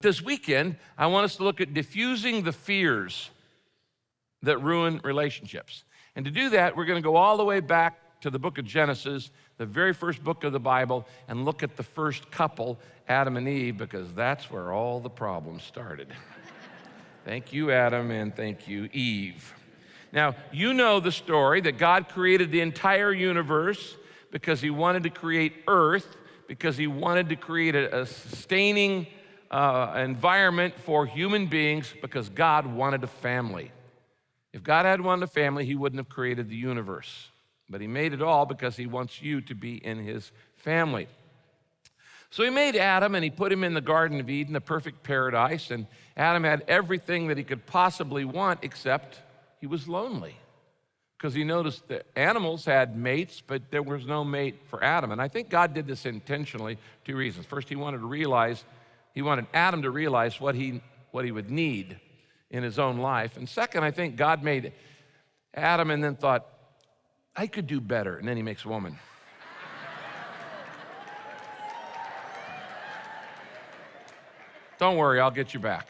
This weekend, I want us to look at diffusing the fears that ruin relationships. And to do that, we're going to go all the way back to the book of Genesis, the very first book of the Bible, and look at the first couple, Adam and Eve, because that's where all the problems started. Thank you, Adam, and thank you, Eve. Now, you know the story that God created the entire universe because he wanted to create Earth, because he wanted to create a sustaining environment for human beings, because God wanted a family. If God had wanted a family, he wouldn't have created the universe. But he made it all because he wants you to be in his family. So he made Adam and he put him in the Garden of Eden, a perfect paradise, and Adam had everything that he could possibly want, except he was lonely. Because he noticed that animals had mates, but there was no mate for Adam. And I think God did this intentionally, two reasons. First, he wanted Adam to realize what he would need in his own life. And second, I think God made Adam and then thought, I could do better. And then he makes woman. Don't worry, I'll get you back.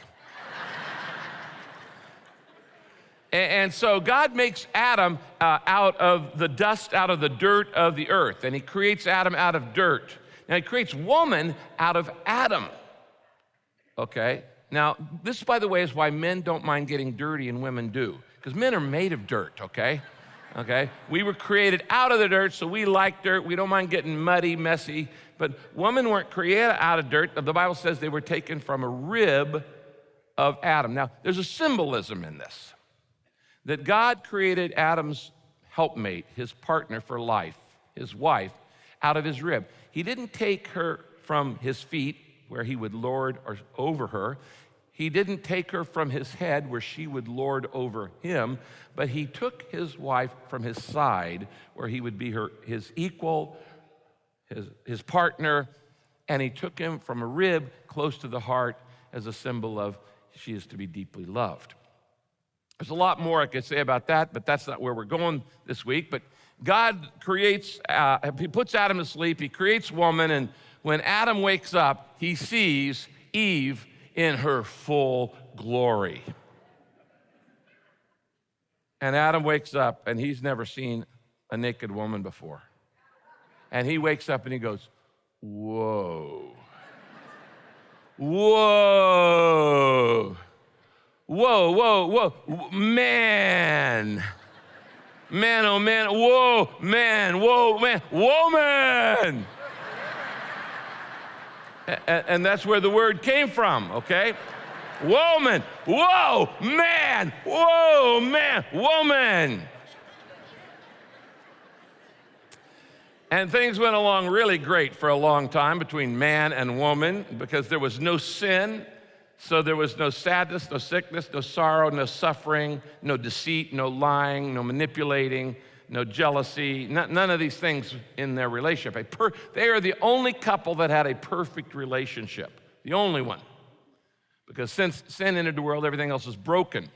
And so God makes Adam out of the dust, out of the dirt of the earth. And he creates Adam out of dirt. Now he creates woman out of Adam. Okay? Now, this, by the way, is why men don't mind getting dirty and women do. Because men are made of dirt, okay? Okay? We were created out of the dirt, so we like dirt. We don't mind getting muddy, messy. But women weren't created out of dirt. The Bible says they were taken from a rib of Adam. Now, there's a symbolism in this. That God created Adam's helpmate, his partner for life, his wife, out of his rib. He didn't take her from his feet, where he would lord over her. He didn't take her from his head, where she would lord over him, but he took his wife from his side, where he would be his equal, his partner, and he took him from a rib close to the heart as a symbol of she is to be deeply loved. There's a lot more I could say about that, but that's not where we're going this week. But God creates, he puts Adam to sleep, he creates woman, and when Adam wakes up, he sees Eve in her full glory. And Adam wakes up, and he's never seen a naked woman before. And he wakes up and he goes, whoa. Whoa. Whoa, whoa, whoa, man. Man, oh man, whoa, man, woman. And that's where the word came from, okay? Woman, whoa, man, woman. And things went along really great for a long time between man and woman because there was no sin. So there was no sadness, no sickness, no sorrow, no suffering, no deceit, no lying, no manipulating, no jealousy, none of these things in their relationship. They are the only couple that had a perfect relationship, the only one. Because since sin entered the world, everything else is broken.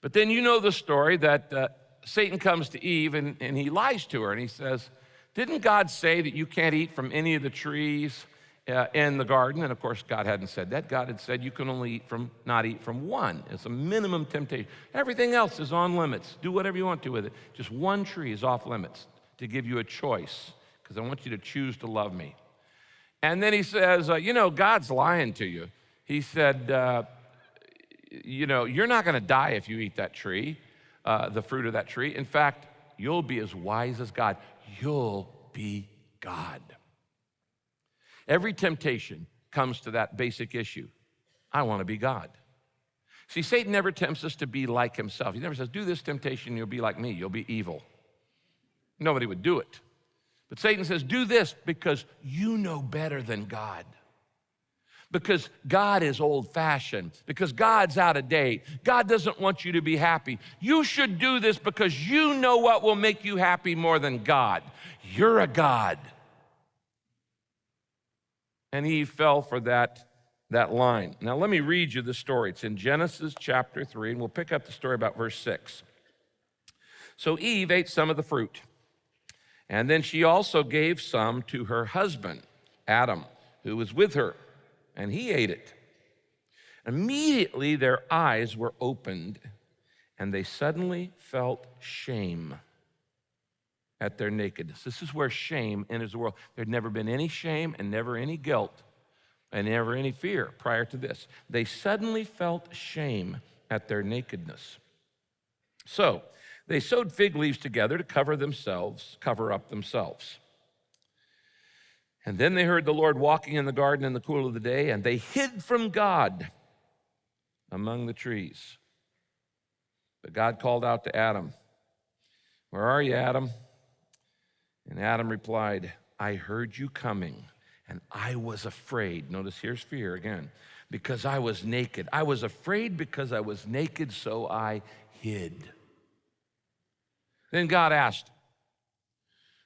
But then you know the story that Satan comes to Eve and he lies to her and he says, didn't God say that you can't eat from any of the trees in the garden? And of course, God hadn't said that. God had said you can only not eat from one. It's a minimum temptation. Everything else is on limits. Do whatever you want to with it. Just one tree is off limits to give you a choice because I want you to choose to love me. And then he says, God's lying to you. He said, you're not going to die if you eat that tree, the fruit of that tree. In fact, you'll be as wise as God. You'll be God. Every temptation comes to that basic issue. I want to be God. See, Satan never tempts us to be like himself. He never says, do this temptation, you'll be like me, you'll be evil. Nobody would do it. But Satan says, do this because you know better than God. Because God is old-fashioned, because God's out of date. God doesn't want you to be happy. You should do this because you know what will make you happy more than God. You're a God. And Eve fell for that line. Now, let me read you the story. It's in Genesis chapter 3, and we'll pick up the story about verse 6. So Eve ate some of the fruit, and then she also gave some to her husband, Adam, who was with her. and he ate it. Immediately their eyes were opened, and they suddenly felt shame at their nakedness. This is where shame enters the world. There'd never been any shame and never any guilt and never any fear prior to this. They suddenly felt shame at their nakedness. So they sewed fig leaves together to cover up themselves. And then they heard the Lord walking in the garden in the cool of the day, and they hid from God among the trees. But God called out to Adam, "Where are you, Adam?" And Adam replied, "I heard you coming, and I was afraid." Notice here's fear again. "Because I was naked. I was afraid because I was naked, so I hid." Then God asked,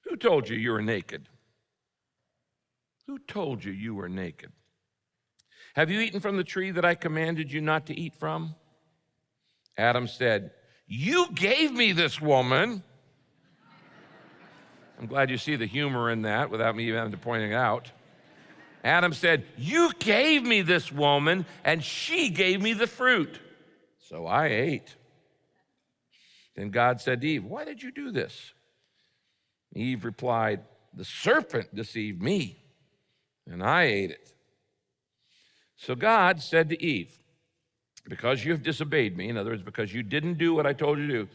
"Who told you you were naked? Who told you you were naked? Have you eaten from the tree that I commanded you not to eat from?" Adam said, "You gave me this woman." I'm glad you see the humor in that without me even having to point it out. Adam said, "You gave me this woman, and she gave me the fruit, so I ate." Then God said to Eve, "Why did you do this?" Eve replied, "The serpent deceived me, and I ate it." So God said to Eve, "Because you have disobeyed me," in other words, because you didn't do what I told you to do,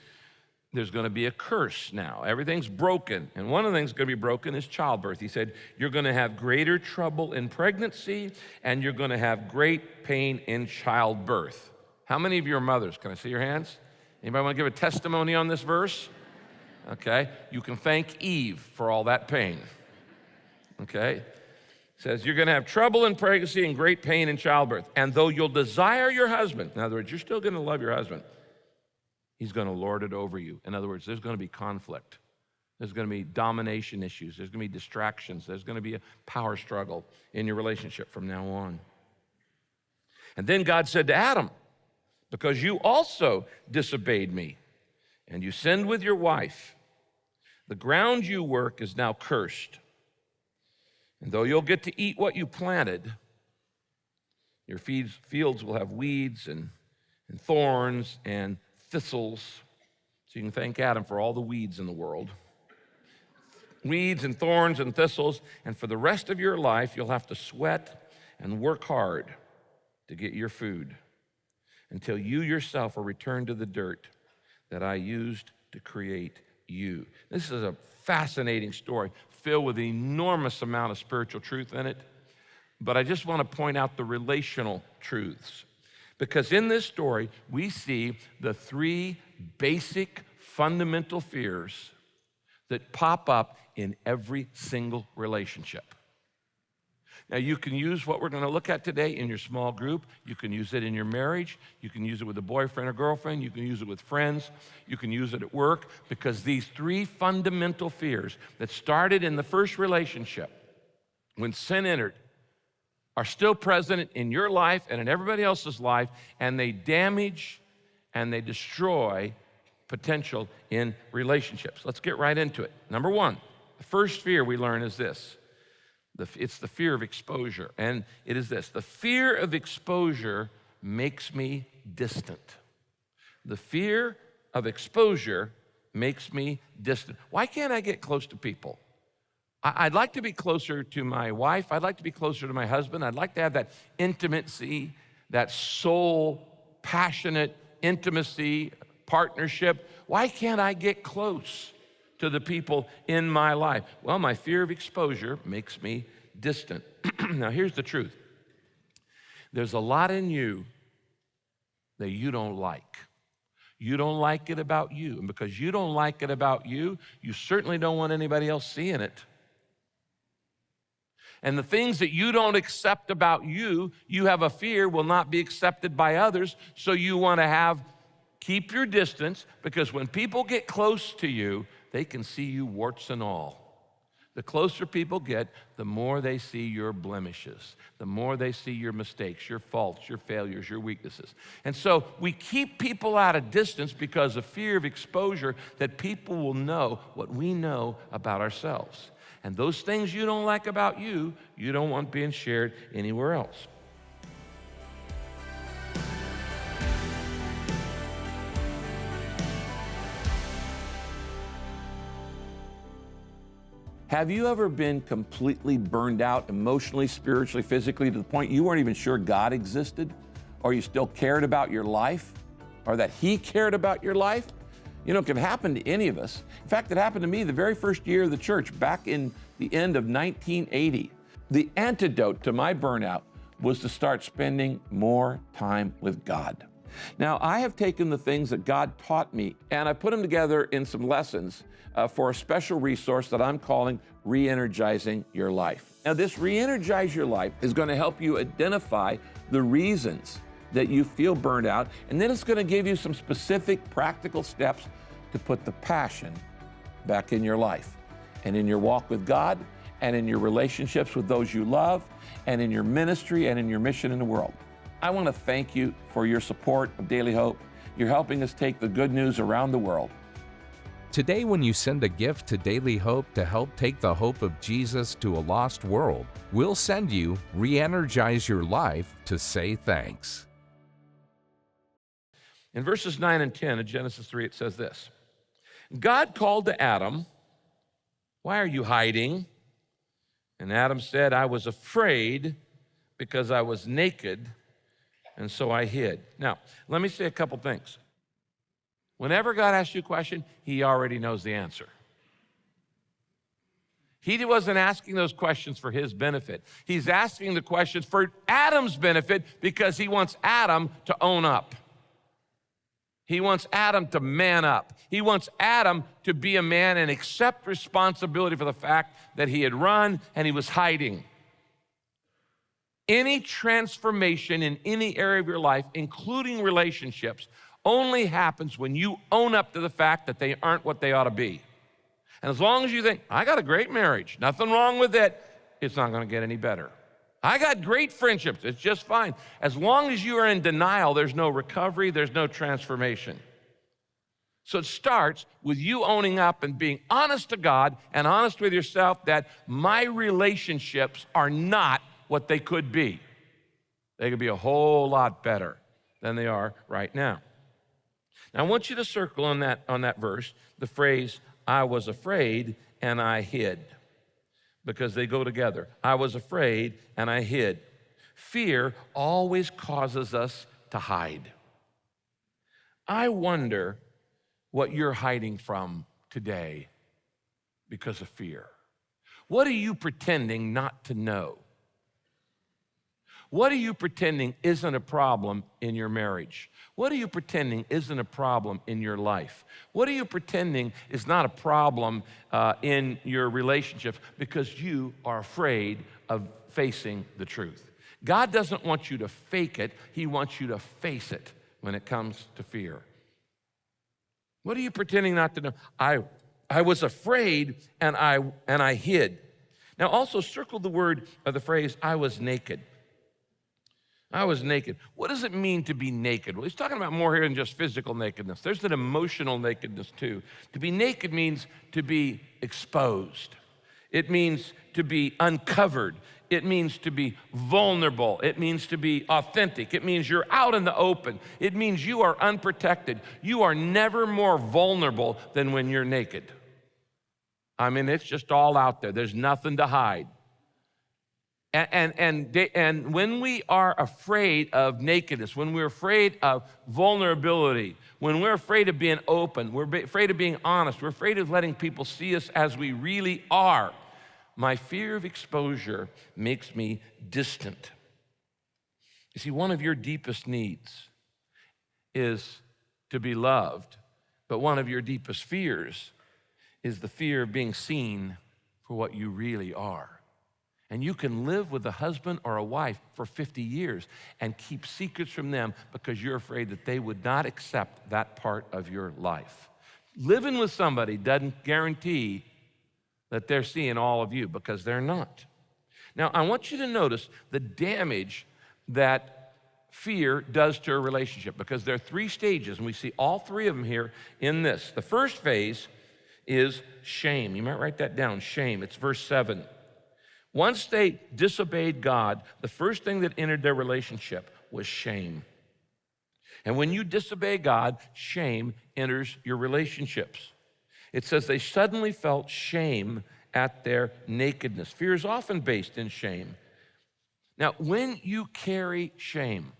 there's going to be a curse now. Everything's broken. And one of the things going to be broken is childbirth. He said, you're going to have greater trouble in pregnancy, and you're going to have great pain in childbirth. How many of you are mothers? Can I see your hands? Anybody want to give a testimony on this verse? Okay. You can thank Eve for all that pain. Okay. It says, you're going to have trouble in pregnancy and great pain in childbirth. And though you'll desire your husband, in other words, you're still going to love your husband, he's going to lord it over you. In other words, there's going to be conflict. There's going to be domination issues. There's going to be distractions. There's going to be a power struggle in your relationship from now on. And then God said to Adam, because you also disobeyed me and you sinned with your wife, the ground you work is now cursed. And though you'll get to eat what you planted, your fields will have weeds and thorns and thistles. So you can thank Adam for all the weeds in the world. Weeds and thorns and thistles, and for the rest of your life, you'll have to sweat and work hard to get your food until you yourself are returned to the dirt that I used to create you. This is a fascinating story filled with an enormous amount of spiritual truth in it, but I just want to point out the relational truths. Because in this story, we see the three basic fundamental fears that pop up in every single relationship. Now, you can use what we're going to look at today in your small group. You can use it in your marriage. You can use it with a boyfriend or girlfriend. You can use it with friends. You can use it at work, because these three fundamental fears that started in the first relationship when sin entered are still present in your life and in everybody else's life, and they damage and they destroy potential in relationships. Let's get right into it. Number one, the first fear we learn is this. It's the fear of exposure, and it is this. The fear of exposure makes me distant. The fear of exposure makes me distant. Why can't I get close to people? I'd like to be closer to my wife. I'd like to be closer to my husband. I'd like to have that intimacy, that soul, passionate intimacy, partnership. Why can't I get close to the people in my life? Well, my fear of exposure makes me distant. Now, here's the truth. There's a lot in you that you don't like. You don't like it about you. And because you don't like it about you, you certainly don't want anybody else seeing it. And the things that you don't accept about you, you have a fear will not be accepted by others, so you want to keep your distance, because when people get close to you, they can see you warts and all. The closer people get, the more they see your blemishes, the more they see your mistakes, your faults, your failures, your weaknesses. And so we keep people at a distance because of fear of exposure, that people will know what we know about ourselves. And those things you don't like about you, you don't want being shared anywhere else. Have you ever been completely burned out emotionally, spiritually, physically, to the point you weren't even sure God existed, or you still cared about your life, or that He cared about your life? You know, it can happen to any of us. In fact, it happened to me the very first year of the church, back in the end of 1980. The antidote to my burnout was to start spending more time with God. Now, I have taken the things that God taught me and I put them together in some lessons for a special resource that I'm calling Re-Energizing Your Life. Now, this Re-Energize Your Life is going to help you identify the reasons that you feel burned out, and then it's going to give you some specific practical steps to put the passion back in your life and in your walk with God and in your relationships with those you love and in your ministry and in your mission in the world. I want to thank you for your support of Daily Hope. You're helping us take the good news around the world. Today, when you send a gift to Daily Hope to help take the hope of Jesus to a lost world, we'll send you Re-Energize Your Life to say thanks. In verses 9 and 10 of Genesis 3, it says this: God called to Adam, "Why are you hiding?" And Adam said, "I was afraid because I was naked, and so I hid." Now, let me say a couple things. Whenever God asks you a question, He already knows the answer. He wasn't asking those questions for His benefit. He's asking the questions for Adam's benefit because He wants Adam to own up. He wants Adam to man up. He wants Adam to be a man and accept responsibility for the fact that he had run and he was hiding. Any transformation in any area of your life, including relationships, only happens when you own up to the fact that they aren't what they ought to be. And as long as you think, I got a great marriage, nothing wrong with it, it's not going to get any better. I got great friendships, it's just fine. As long as you are in denial, there's no recovery, there's no transformation. So it starts with you owning up and being honest to God and honest with yourself that my relationships are not what they could be. They could be a whole lot better than they are right now. Now, I want you to circle on that verse the phrase, "I was afraid and I hid," because they go together. I was afraid and I hid. Fear always causes us to hide. I wonder what you're hiding from today because of fear. What are you pretending not to know? What are you pretending isn't a problem in your marriage? What are you pretending isn't a problem in your life? What are you pretending is not a problem in your relationships because you are afraid of facing the truth? God doesn't want you to fake it. He wants you to face it when it comes to fear. What are you pretending not to know? I was afraid and I hid. Now also circle the word or the phrase, "I was naked." I was naked. What does it mean to be naked? Well, he's talking about more here than just physical nakedness. There's an emotional nakedness too. To be naked means to be exposed. It means to be uncovered. It means to be vulnerable. It means to be authentic. It means you're out in the open. It means you are unprotected. You are never more vulnerable than when you're naked. I mean, it's just all out there. There's nothing to hide. And when we are afraid of nakedness, when we're afraid of vulnerability, when we're afraid of being open, we're afraid of being honest, we're afraid of letting people see us as we really are, my fear of exposure makes me distant. You see, one of your deepest needs is to be loved, but one of your deepest fears is the fear of being seen for what you really are. And you can live with a husband or a wife for 50 years and keep secrets from them because you're afraid that they would not accept that part of your life. Living with somebody doesn't guarantee that they're seeing all of you, because they're not. Now, I want you to notice the damage that fear does to a relationship, because there are 3 stages, and we see all 3 of them here in this. The first phase is shame. You might write that down, shame. It's verse 7. Once they disobeyed God, the first thing that entered their relationship was shame. And when you disobey God, shame enters your relationships. It says they suddenly felt shame at their nakedness. Fear is often based in shame. Now, when you carry shame,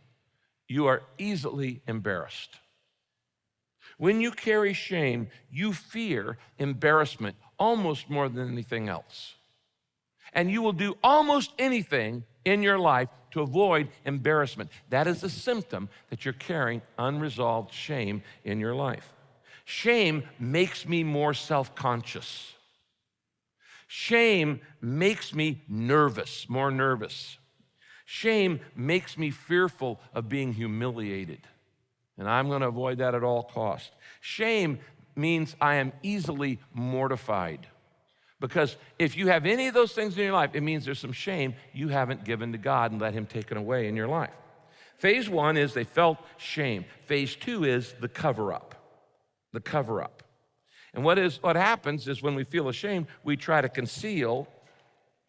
you are easily embarrassed. When you carry shame, you fear embarrassment almost more than anything else. And you will do almost anything in your life to avoid embarrassment. That is a symptom that you're carrying unresolved shame in your life. Shame makes me more self-conscious. Shame makes me nervous, more nervous. Shame makes me fearful of being humiliated. And I'm going to avoid that at all costs. Shame means I am easily mortified. Because if you have any of those things in your life, it means there's some shame you haven't given to God and let him take it away in your life. Phase 1 is they felt shame. Phase 2 is the cover-up. The cover-up. And what happens is when we feel ashamed, we try to conceal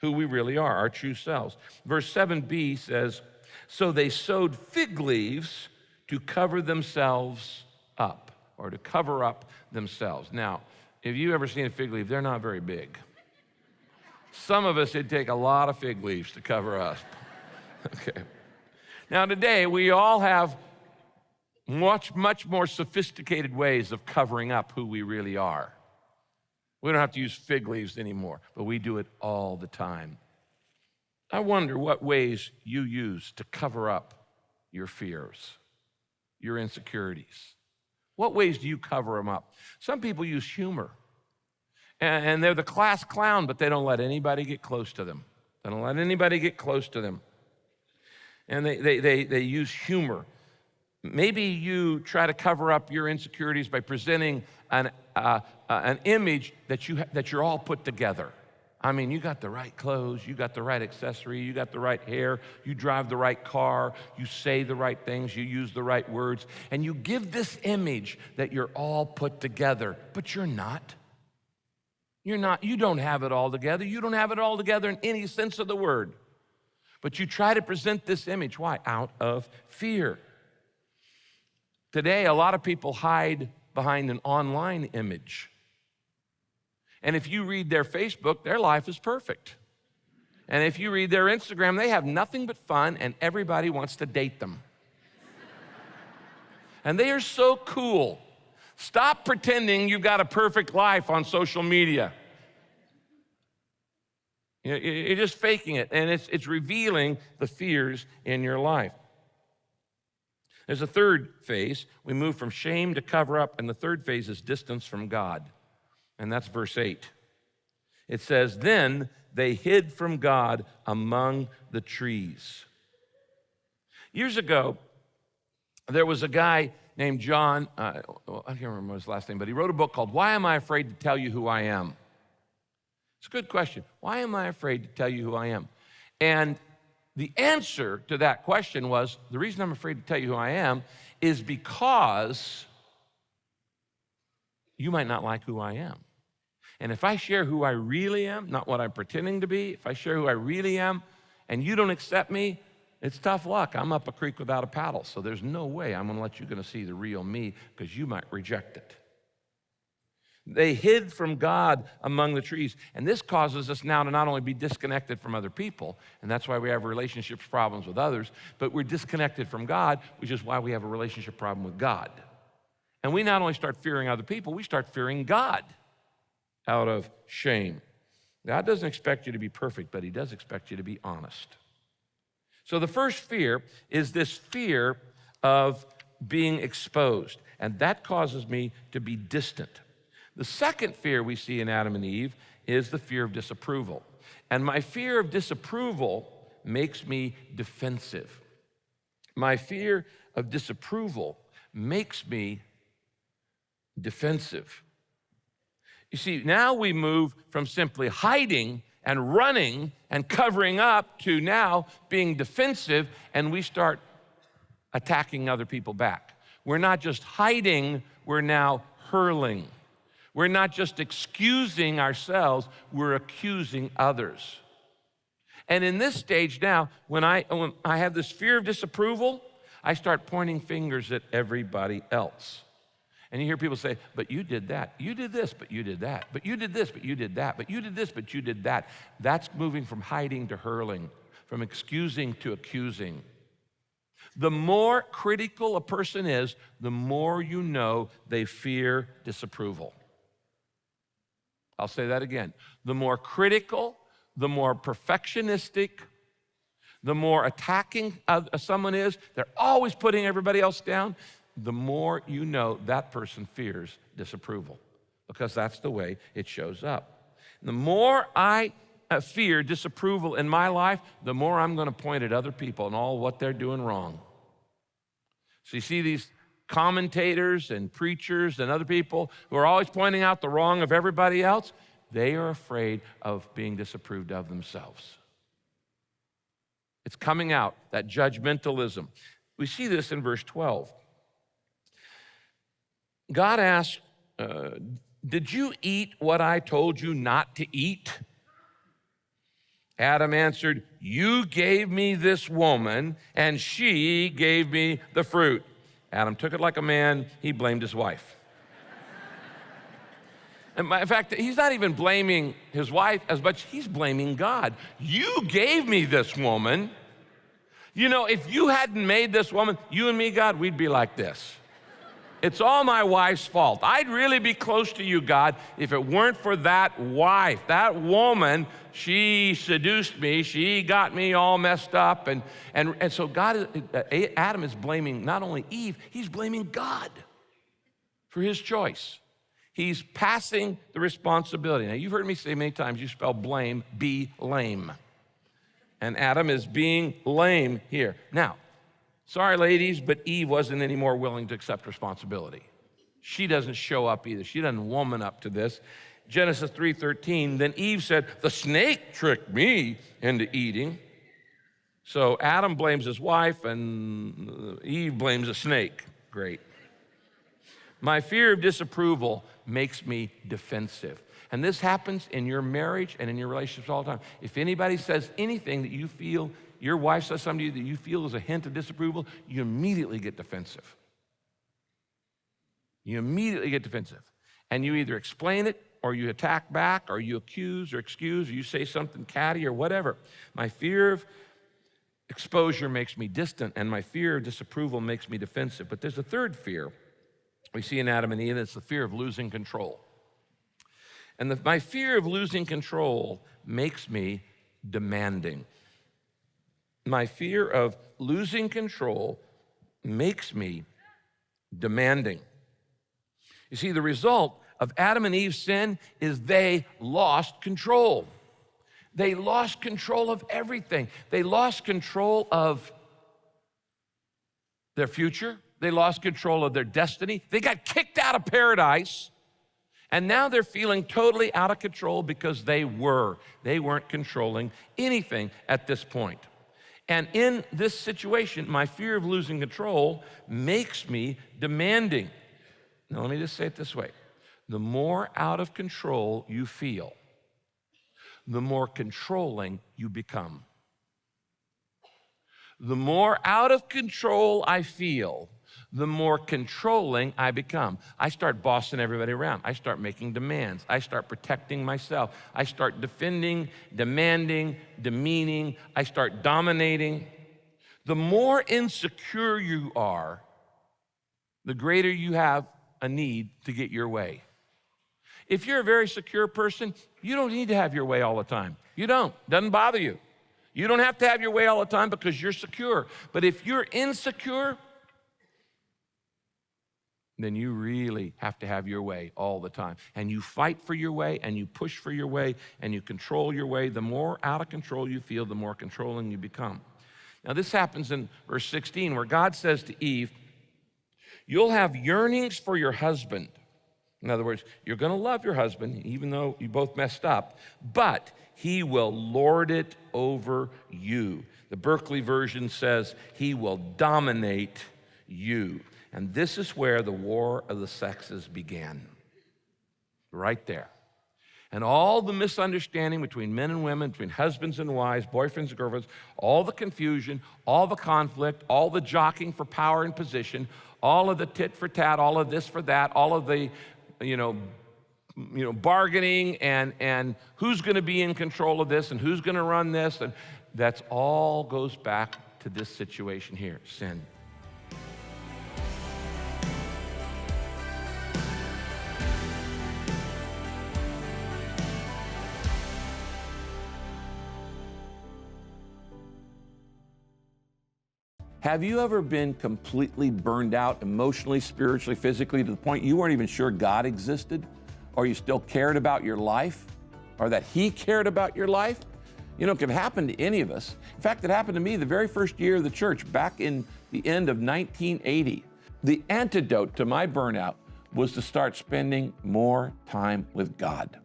who we really are, our true selves. Verse 7b says, so they sewed fig leaves to cover themselves up, or to cover up themselves. Now, if you've ever seen a fig leaf, they're not very big. Some of us, it'd take a lot of fig leaves to cover us. Okay. Now today, we all have much more sophisticated ways of covering up who we really are. We don't have to use fig leaves anymore, but we do it all the time. I wonder what ways you use to cover up your fears, your insecurities. What ways do you cover them up? Some people use humor, and they're the class clown, but they don't let anybody get close to them. They don't let anybody get close to them. And they use humor. Maybe you try to cover up your insecurities by presenting an image that you're all put together. I mean, you got the right clothes, you got the right accessory, you got the right hair, you drive the right car, you say the right things, you use the right words, and you give this image that you're all put together, but you're not. You're not. You don't have it all together. You don't have it all together in any sense of the word. But you try to present this image. Why? Out of fear. Today, a lot of people hide behind an online image. And if you read their Facebook, their life is perfect. And if you read their Instagram, they have nothing but fun and everybody wants to date them. And they are so cool. Stop pretending you've got a perfect life on social media. You're just faking it, and it's revealing the fears in your life. There's a third phase. We move from shame to cover up, and the third phase is distance from God. And that's verse 8. It says, then they hid from God among the trees. Years ago, there was a guy named John, I can't remember his last name, but he wrote a book called Why Am I Afraid to Tell You Who I Am? It's a good question. Why am I afraid to tell you who I am? And the answer to that question was, the reason I'm afraid to tell you who I am is because you might not like who I am. And if I share who I really am, not what I'm pretending to be, if I share who I really am and you don't accept me, it's tough luck. I'm up a creek without a paddle, so there's no way I'm going to let you see the real me because you might reject it. They hid from God among the trees, and this causes us now to not only be disconnected from other people, and that's why we have relationships problems with others, but we're disconnected from God, which is why we have a relationship problem with God. And we not only start fearing other people, we start fearing God out of shame. God doesn't expect you to be perfect, but he does expect you to be honest. So the first fear is this fear of being exposed, and that causes me to be distant. The second fear we see in Adam and Eve is the fear of disapproval. And my fear of disapproval makes me defensive. My fear of disapproval makes me defensive. You see, now we move from simply hiding and running and covering up to now being defensive, and we start attacking other people back. We're not just hiding, we're now hurling. We're not just excusing ourselves, we're accusing others. And in this stage now, when I have this fear of disapproval, I start pointing fingers at everybody else. And you hear people say, but you did that. You did this, but you did that. But you did this, but you did that. But you did this, but you did that. That's moving from hiding to hurling, from excusing to accusing. The more critical a person is, the more you know they fear disapproval. I'll say that again. The more critical, the more perfectionistic, the more attacking someone is, they're always putting everybody else down, the more you know that person fears disapproval, because that's the way it shows up. The more I fear disapproval in my life, the more I'm going to point at other people and all what they're doing wrong. So you see these commentators and preachers and other people who are always pointing out the wrong of everybody else, they are afraid of being disapproved of themselves. It's coming out, that judgmentalism. We see this in verse 12. God asked, did you eat what I told you not to eat? Adam answered, you gave me this woman, and she gave me the fruit. Adam took it like a man. He blamed his wife. And in fact, he's not even blaming his wife as much, he's blaming God. You gave me this woman. You know, if you hadn't made this woman, you and me, God, we'd be like this. It's all my wife's fault. I'd really be close to you, God, if it weren't for that wife. That woman, she seduced me. She got me all messed up. And so Adam is blaming not only Eve, he's blaming God for his choice. He's passing the responsibility. Now, you've heard me say many times, you spell blame, be lame. And Adam is being lame here. Now, sorry, ladies, but Eve wasn't any more willing to accept responsibility. She doesn't show up either. She doesn't woman up to this. Genesis 3:13, then Eve said, the snake tricked me into eating. So Adam blames his wife and Eve blames a snake. Great. My fear of disapproval makes me defensive. And this happens in your marriage and in your relationships all the time. If anybody says anything that you feel, your wife says something to you that you feel is a hint of disapproval, you immediately get defensive. You immediately get defensive. And you either explain it, or you attack back, or you accuse or excuse, or you say something catty or whatever. My fear of exposure makes me distant, and my fear of disapproval makes me defensive. But there's a third fear we see in Adam and Eve, and it's the fear of losing control. And my fear of losing control makes me demanding. My fear of losing control makes me demanding. You see, the result of Adam and Eve's sin is they lost control. They lost control of everything. They lost control of their future. They lost control of their destiny. They got kicked out of paradise. And now they're feeling totally out of control because they weren't controlling anything at this point. And in this situation, my fear of losing control makes me demanding. Now, let me just say it this way. The more out of control you feel, the more controlling you become. The more out of control I feel, the more controlling I become. I start bossing everybody around. I start making demands. I start protecting myself. I start defending, demanding, demeaning. I start dominating. The more insecure you are, the greater you have a need to get your way. If you're a very secure person, you don't need to have your way all the time. You don't. Doesn't bother you. You don't have to have your way all the time because you're secure. But if you're insecure, then you really have to have your way all the time. And you fight for your way, and you push for your way, and you control your way. The more out of control you feel, the more controlling you become. Now, this happens in verse 16, where God says to Eve, you'll have yearnings for your husband. In other words, you're going to love your husband, even though you both messed up, but he will lord it over you. The Berkeley version says he will dominate you. And this is where the war of the sexes began, right there. and all the misunderstanding between men and women, between husbands and wives, boyfriends and girlfriends, all the confusion, all the conflict, all the jockeying for power and position, all of the tit for tat, all of this for that, all of the, bargaining and who's going to be in control of this and who's going to run this, and that's all goes back to this situation here, sin. Have you ever been completely burned out emotionally, spiritually, physically to the point you weren't even sure God existed, or you still cared about your life, or that He cared about your life? It can happen to any of us. In fact, it happened to me the very first year of the church back in the end of 1980. The antidote to my burnout was to start spending more time with God.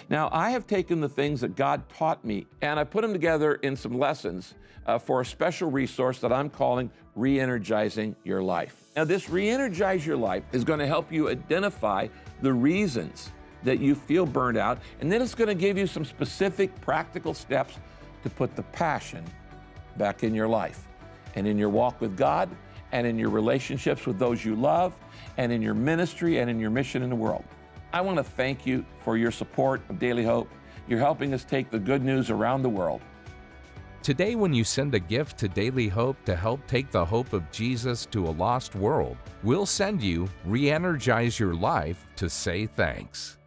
Now, I have taken the things that God taught me and I put them together in some lessons for a special resource that I'm calling Re-Energizing Your Life. Now, this Re-Energize Your Life is going to help you identify the reasons that you feel burned out, and then it's going to give you some specific practical steps to put the passion back in your life and in your walk with God and in your relationships with those you love and in your ministry and in your mission in the world. I want to thank you for your support of Daily Hope. You're helping us take the good news around the world. Today, when you send a gift to Daily Hope to help take the hope of Jesus to a lost world, we'll send you Re-Energize Your Life to say thanks.